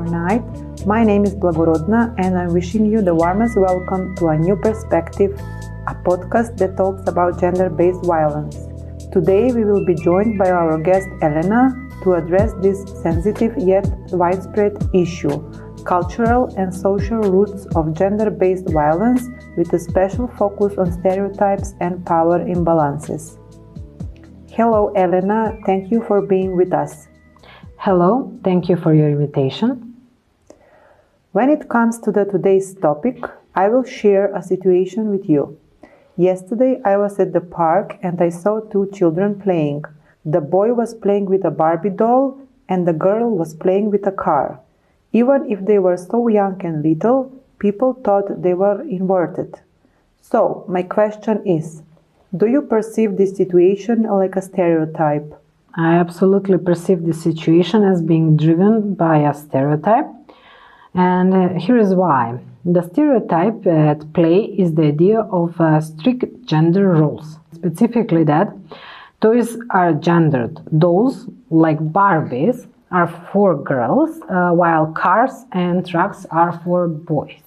Night. My name is Blagorodna and I'm wishing you the warmest welcome to a new perspective, a podcast that talks about gender-based violence. Today we will be joined by our guest Elena to address this sensitive yet widespread issue, cultural and social roots of gender-based violence with a special focus on stereotypes and power imbalances. Hello Elena, thank you for being with us. Hello, thank you for your invitation. When it comes to today's topic, I will share a situation with you. Yesterday I was at the park and I saw two children playing. The boy was playing with a Barbie doll and the girl was playing with a car. Even if they were so young and little, people thought they were inverted. So, my question is, do you perceive this situation like a stereotype? I absolutely perceive this situation as being driven by a stereotype. And here is why. The stereotype at play is the idea of strict gender roles. Specifically that toys are gendered. Dolls, like Barbies, are for girls, while cars and trucks are for boys.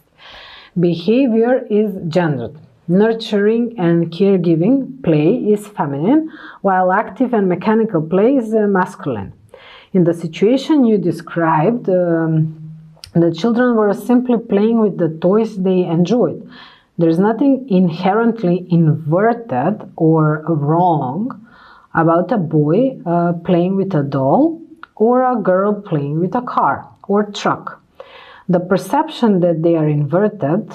Behavior is gendered. Nurturing and caregiving play is feminine, while active and mechanical play is masculine. In the situation you described, the children were simply playing with the toys they enjoyed. There is nothing inherently inverted or wrong about a boy playing with a doll or a girl playing with a car or truck. The perception that they are inverted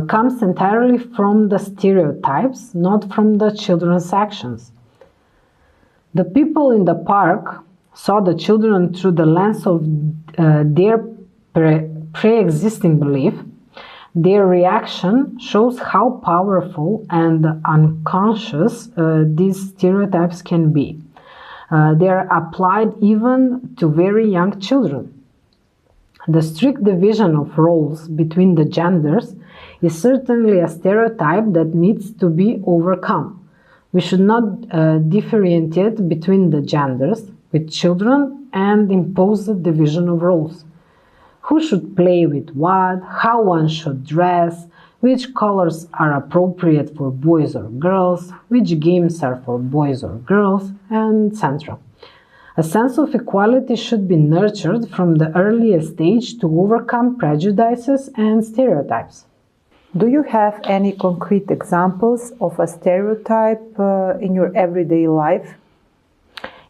comes entirely from the stereotypes, not from the children's actions. The people in the park saw the children through the lens of their pre-existing belief. Their reaction shows how powerful and unconscious these stereotypes can be. They are applied even to very young children. The strict division of roles between the genders is certainly a stereotype that needs to be overcome. We should not differentiate between the genders with children and impose a division of roles. Who should play with what, how one should dress, which colors are appropriate for boys or girls, which games are for boys or girls, and etc. A sense of equality should be nurtured from the earliest stage to overcome prejudices and stereotypes. Do you have any concrete examples of a stereotype in your everyday life?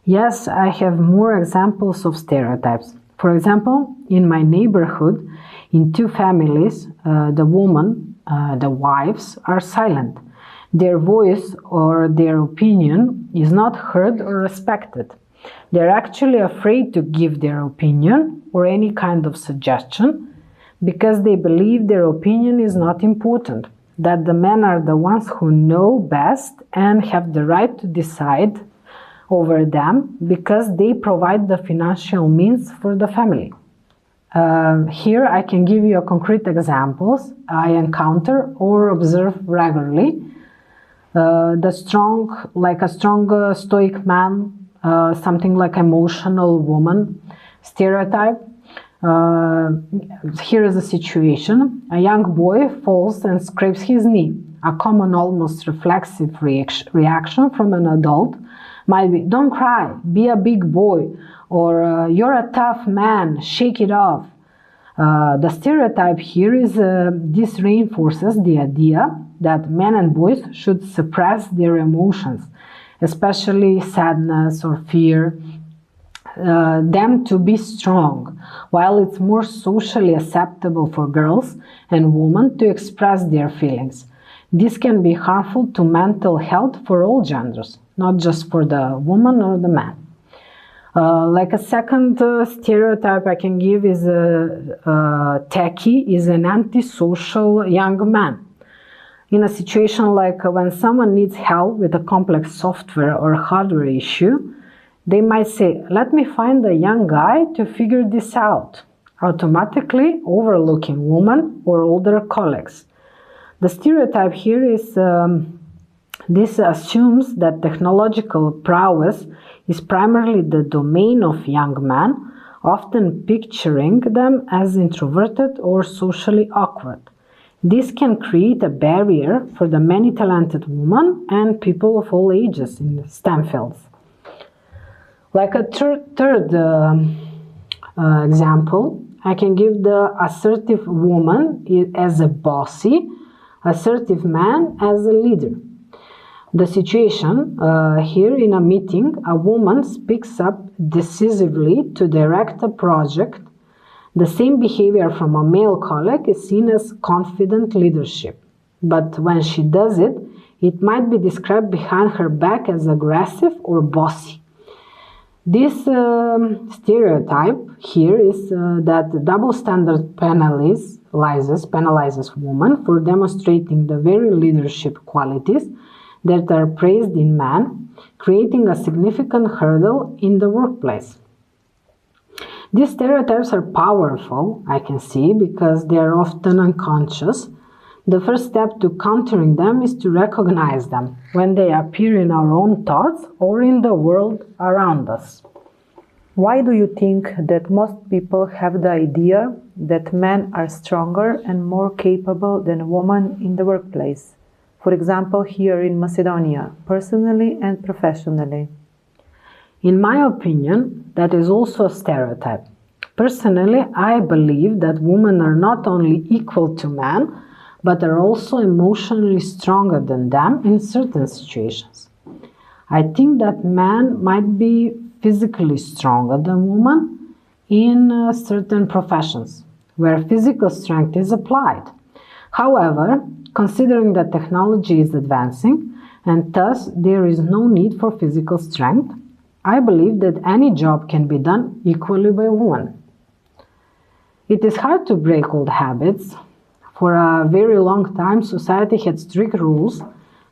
Yes, I have more examples of stereotypes. For example, in my neighborhood, in two families, the wives are silent. Their voice or their opinion is not heard or respected. They're actually afraid to give their opinion or any kind of suggestion because they believe their opinion is not important, that the men are the ones who know best and have the right to decide over them because they provide the financial means for the family. Here I can give you concrete examples I encounter or observe regularly. A strong stoic man, something like emotional woman stereotype. Here is a situation. A young boy falls and scrapes his knee. A common, almost reflexive reaction from an adult might be, "Don't cry, be a big boy," or "You're a tough man, shake it off." The stereotype here is this reinforces the idea that men and boys should suppress their emotions, especially sadness or fear, them to be strong, while it's more socially acceptable for girls and women to express their feelings. This can be harmful to mental health for all genders, not just for the woman or the man. Like a second stereotype I can give is techie is an antisocial young man. In a situation like when someone needs help with a complex software or hardware issue, they might say, "Let me find a young guy to figure this out," automatically overlooking women or older colleagues. The stereotype here is this assumes that technological prowess is primarily the domain of young men, often picturing them as introverted or socially awkward. This can create a barrier for the many talented women and people of all ages in STEM fields. Like a third example, I can give the assertive woman as a bossy, assertive man as a leader. The situation here in a meeting, a woman speaks up decisively to direct a project. The same behavior from a male colleague is seen as confident leadership. But when she does it, it might be described behind her back as aggressive or bossy. This stereotype here is that the double standard penalizes women for demonstrating the very leadership qualities that are praised in men, creating a significant hurdle in the workplace. These stereotypes are powerful, I can see, because they are often unconscious. The first step to countering them is to recognize them when they appear in our own thoughts or in the world around us. Why do you think that most people have the idea that men are stronger and more capable than women in the workplace? For example, here in Macedonia, personally and professionally. In my opinion, that is also a stereotype. Personally, I believe that women are not only equal to men, but are also emotionally stronger than them in certain situations. I think that men might be physically stronger than women in certain professions, where physical strength is applied. However, considering that technology is advancing, and thus there is no need for physical strength, I believe that any job can be done equally by women. It is hard to break old habits. For a very long time, society had strict rules.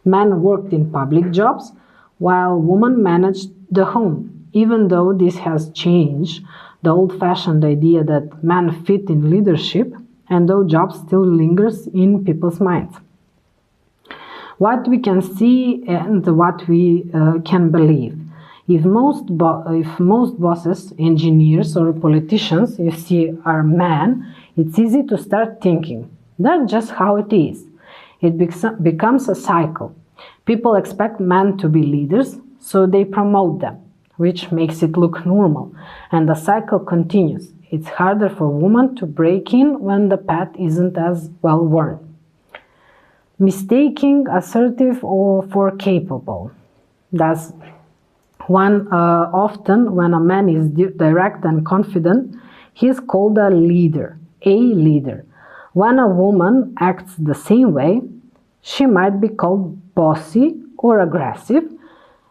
Men worked in public jobs, while women managed the home. Even though this has changed, the old-fashioned idea that men fit in leadership, and though jobs still lingers in people's minds. What we can see and what we can believe. If most bosses, engineers or politicians you see are men, it's easy to start thinking, that's just how it is. It becomes a cycle. People expect men to be leaders, so they promote them, which makes it look normal, and the cycle continues. It's harder for women to break in when the path isn't as well worn. Mistaking assertive for capable. That's one often when a man is direct and confident, he is called a leader. When a woman acts the same way, she might be called bossy or aggressive.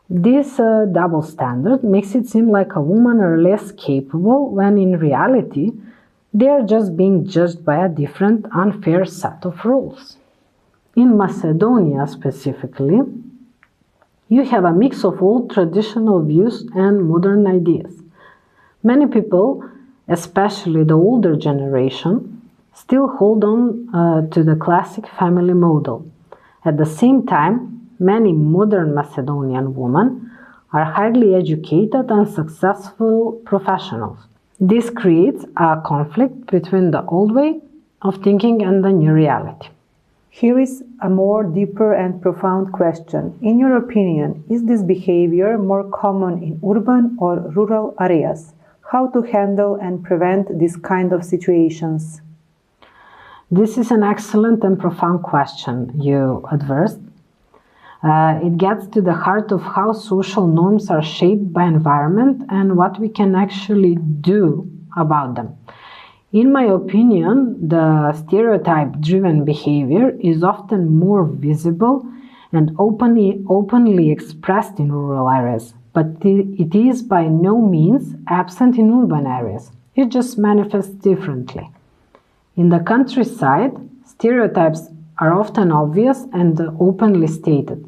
This double standard makes it seem like a woman are less capable when in reality they are just being judged by a different unfair set of rules. In Macedonia specifically, you have a mix of old traditional views and modern ideas. Many people, especially the older generation, still hold on to the classic family model. At the same time, many modern Macedonian women are highly educated and successful professionals. This creates a conflict between the old way of thinking and the new reality. Here is a more deeper and profound question. In your opinion, is this behavior more common in urban or rural areas? How to handle and prevent this kind of situations? This is an excellent and profound question you adversed. It gets to the heart of how social norms are shaped by environment and what we can actually do about them. In my opinion, the stereotype-driven behavior is often more visible and openly expressed in rural areas, but it is by no means absent in urban areas. It just manifests differently. In the countryside, stereotypes are often obvious and openly stated.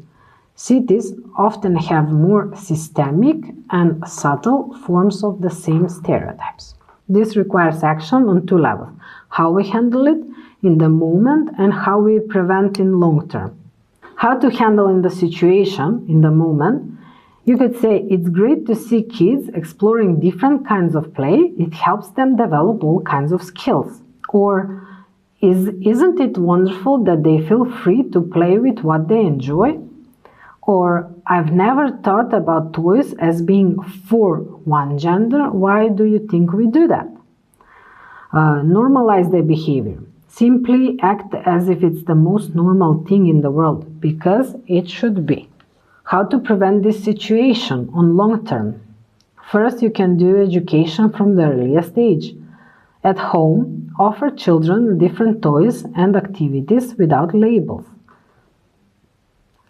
Cities often have more systemic and subtle forms of the same stereotypes. This requires action on two levels: how we handle it in the moment and how we prevent in long term. How to handle in the situation in the moment You could say it's great to see kids exploring different kinds of play. It helps them develop all kinds of skills. Or isn't it wonderful that they feel free to play with what they enjoy? Or I've never thought about toys as being for one gender. Why do you think we do that? Normalize their behavior. Simply act as if it's the most normal thing in the world, because it should be. How to prevent this situation on long term? First, you can do education from the earliest age. At home, offer children different toys and activities without labels.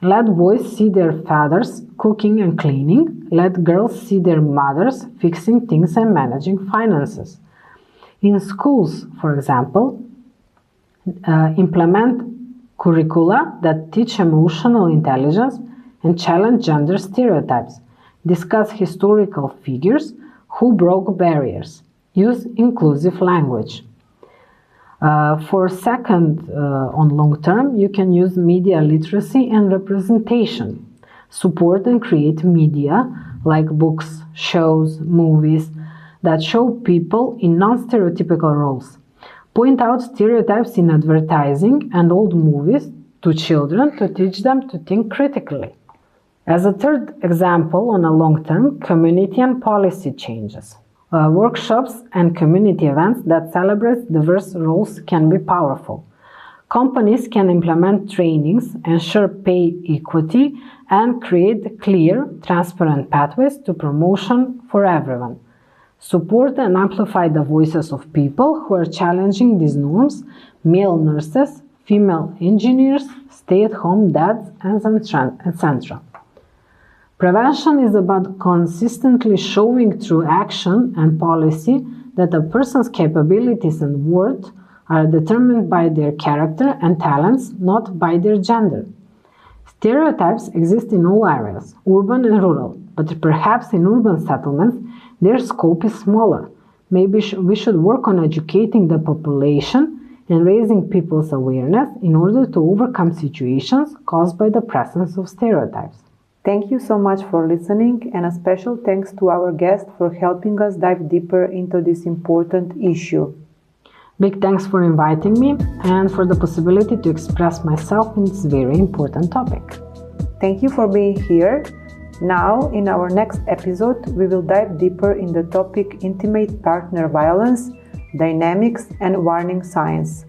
Let boys see their fathers cooking and cleaning. Let girls see their mothers fixing things and managing finances. In schools, for example, implement curricula that teach emotional intelligence and challenge gender stereotypes. Discuss historical figures who broke barriers. Use inclusive language. For second, on long term, you can use media literacy and representation. Support and create media like books, shows, movies that show people in non-stereotypical roles. Point out stereotypes in advertising and old movies to children to teach them to think critically. As a third example, on a long term, community and policy changes. Workshops and community events that celebrate diverse roles can be powerful. Companies can implement trainings, ensure pay equity, and create clear, transparent pathways to promotion for everyone. Support and amplify the voices of people who are challenging these norms: male nurses, female engineers, stay-at-home dads, etc. Prevention is about consistently showing through action and policy that a person's capabilities and worth are determined by their character and talents, not by their gender. Stereotypes exist in all areas, urban and rural, but perhaps in urban settlements their scope is smaller. Maybe we should work on educating the population and raising people's awareness in order to overcome situations caused by the presence of stereotypes. Thank you so much for listening, and a special thanks to our guest for helping us dive deeper into this important issue. Big thanks for inviting me and for the possibility to express myself in this very important topic. Thank you for being here. Now, in our next episode, we will dive deeper in the topic intimate partner violence, dynamics, and warning signs.